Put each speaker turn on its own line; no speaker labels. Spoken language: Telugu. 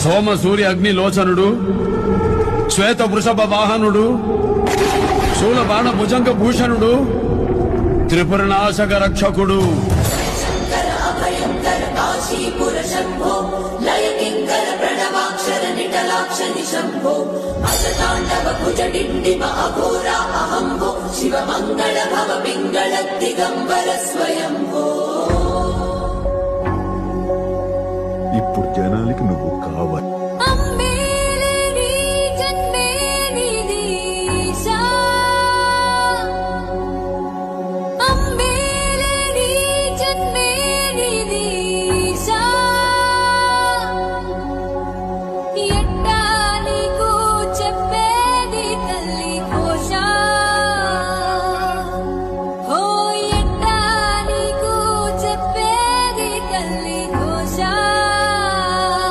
సోమ సూర్య అగ్ని లోచనుడు, శ్వేత వృషభ వాహనుడు, శూల బాణ భుజంగ భూషణుడు, త్రిపురనాశక రక్షకుడు.
ఇప్పుడు జనాలకి నువ్వు కావాలి.